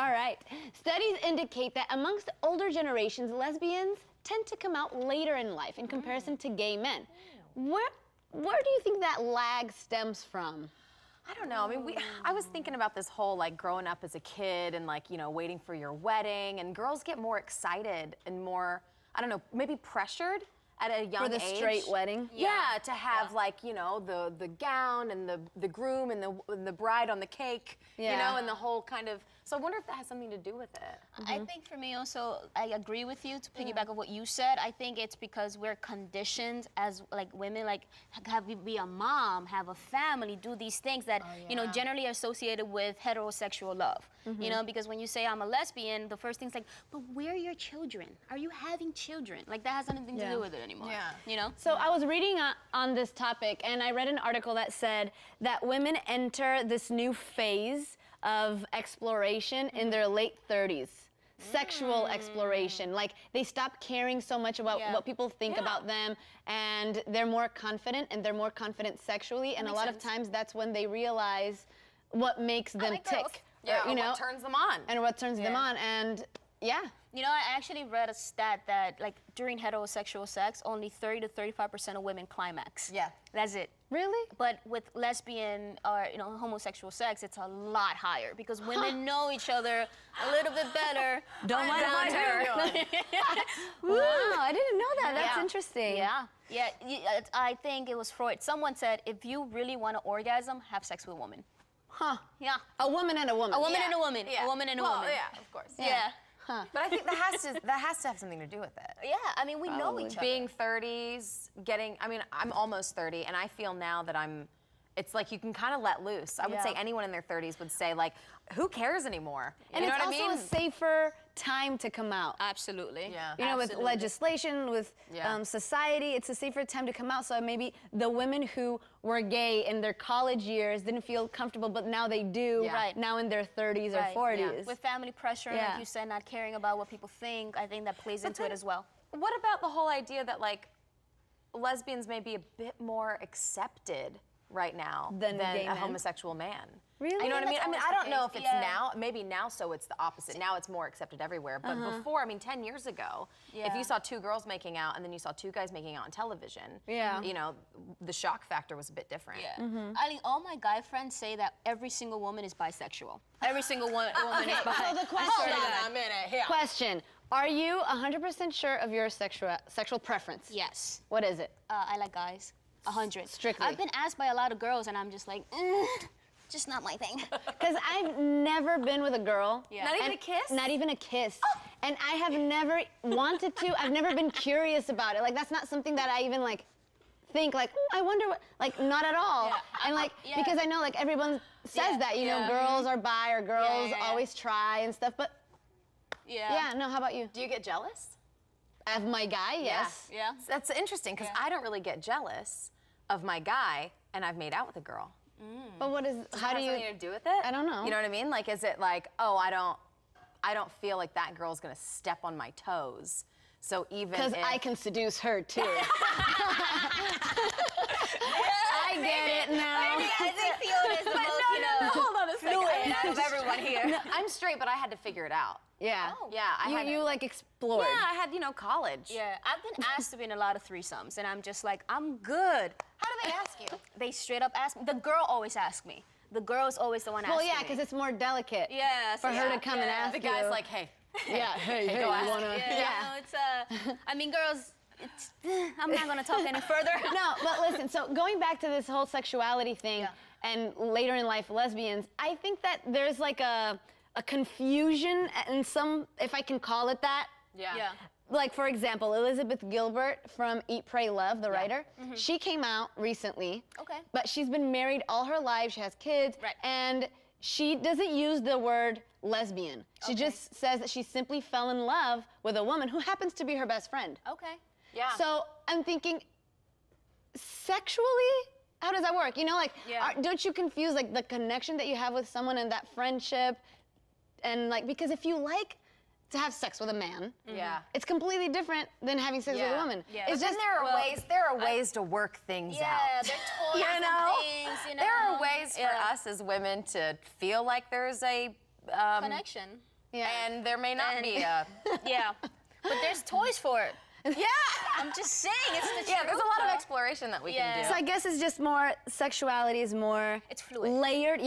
All right. Studies indicate that amongst older generations, lesbians tend to come out later in life in comparison to gay men. Where do you think that lag stems from? I don't know. I mean, I was thinking about this whole like growing up as a kid and like, you know, waiting for your wedding, and girls get more excited and more, I don't know, maybe pressured at a young age. For the straight wedding? Yeah, to have like, you know, the gown and the groom and the bride on the cake, you know, and the whole kind of, so I wonder if that has something to do with it. I think for me also, I agree with you to piggyback on what you said. I think it's because we're conditioned as like women, like be a mom, have a family, do these things that, you know, generally are associated with heterosexual love. You know, because when you say I'm a lesbian, the first thing's like, but where are your children? Are you having children? Like that has nothing to do with it anymore. You know? So I was reading on this topic, and I read an article that said that women enter this new phase of exploration in their late 30s. Sexual exploration. Like, they stop caring so much about what people think about them, and they're more confident, and they're more confident sexually, and a lot of times that's when they realize what makes them tick. Yeah, or, you know, what turns them on. And what turns them on, and You know, I actually read a stat that, like, during heterosexual sex, only 30 to 35% of women climax. Yeah. That's it. Really? But with lesbian or, you know, homosexual sex, it's a lot higher because women know each other a little bit better. Don't mind her. Wow, I didn't know that. That's interesting. Yeah, I think it was Freud. Someone said, if you really want to orgasm, have sex with a woman. Yeah. A woman and a woman. A woman and a woman. A woman and a woman. Yeah, of course. Yeah. But I think that has to have something to do with it. Yeah, I mean, we know each other. Being 30s, I mean, I'm almost 30, and I feel now that it's like you can kind of let loose. I would say anyone in their 30s would say, like, who cares anymore? And you know it's what I also mean? a safer time to come out. Absolutely. Yeah. You know, with legislation, with society, it's a safer time to come out. So maybe the women who were gay in their college years didn't feel comfortable, but now they do. Now in their 30s or 40s. With family pressure, like you said, not caring about what people think, I think that plays into it as well. What about the whole idea that, like, lesbians may be a bit more accepted right now than a homosexual man? Really? You know what I mean? I mean, I don't know if it's now, maybe now so it's the opposite. Now it's more accepted everywhere. But before, I mean, 10 years ago, if you saw two girls making out and then you saw two guys making out on television, you know, the shock factor was a bit different. I think all my guy friends say that every single woman is bisexual. Every single woman is bisexual. So the question, question, are you 100% sure of your sexual preference? Yes. What is it? I like guys. 100. Strictly. I've been asked by a lot of girls, and I'm just like, just not my thing. Because I've never been with a girl. Not even a kiss? Not even a kiss. And I have never wanted to. I've never been curious about it. Like, that's not something that I even, like, think, like, I wonder what, like, not at all. And, like, because I know, like, everyone says that, you know, girls are bi or girls always try and stuff, but no, how about you? Do you get jealous? Of my guy, yes. Yeah. That's interesting, because I don't really get jealous of my guy, and I've made out with a girl. But what is, how do you? Something to do with it? I don't know. You know what I mean? Like, is it like, oh, I don't feel like that girl's gonna step on my toes. So even because I can seduce her too. I get it now. Maybe I think Fiona is the most, you know, hold on a second. fluid out of everyone here. No, I'm straight, but I had to figure it out. Yeah. Oh. Yeah. You like explored. Yeah, I had, you know, college. Yeah, I've been asked to be in a lot of threesomes, and I'm just like, I'm good. How do they ask you? They straight up ask me. The girl always asks me. The girl's always the one asking me. Well, yeah, because it's more delicate. Yeah. For her to come and ask you. The guy's like, hey. Yeah, hey, you wanna? No, it's I mean, girls. I'm not gonna talk any further. No, but listen. So going back to this whole sexuality thing, and later in life lesbians, I think that there's like a confusion in some, if I can call it that. Yeah. Like, for example, Elizabeth Gilbert from Eat, Pray, Love, the writer, she came out recently. Okay. But she's been married all her life. She has kids. Right. And she doesn't use the word lesbian. She just says that she simply fell in love with a woman who happens to be her best friend. Okay. Yeah. So I'm thinking, sexually, how does that work? You know, like, don't you confuse, like, the connection that you have with someone and that friendship? And, like, because if you like to have sex with a man, it's completely different than having sex with a woman. It's just there are ways to work things out. Yeah, they're toys You know? and things, you know. There are ways for us as women to feel like there's a connection. and there may not be a. Yeah, but there's toys for it. Yeah, I'm just saying, it's the truth. yeah. There's a lot of exploration that we can do. So I guess it's just more, sexuality is more It's fluid. layered,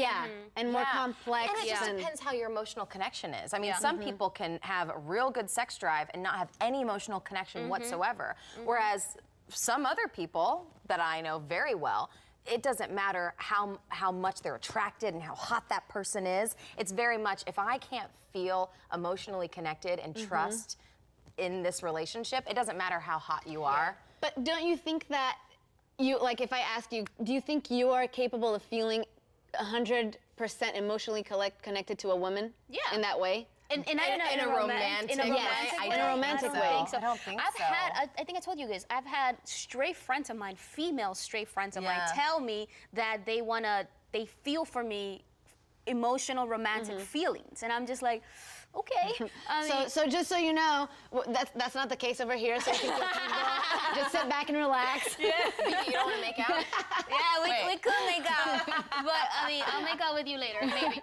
and more Yeah. complex. And it just depends how your emotional connection is. I mean, some Mm-hmm. people can have a real good sex drive and not have any emotional connection whatsoever. Whereas some other people that I know very well, it doesn't matter how much they're attracted and how hot that person is. It's very much, if I can't feel emotionally connected and trust in this relationship, it doesn't matter how hot you are. But don't you think that like if I ask you, do you think you are capable of feeling 100% emotionally connected to a woman? Yeah. In that way? In a romantic way. romantic way. in a romantic way. I don't think I've so. had, I think I told you guys, I've had straight friends of mine, female straight friends of mine, tell me that they feel for me emotional, romantic feelings. And I'm just like, okay. I mean, So just so you know, that's not the case over here. So you can feel comfortable. Just sit back and relax. You don't want to make out? yeah, we could make out. But I mean, I'll make out with you later, maybe.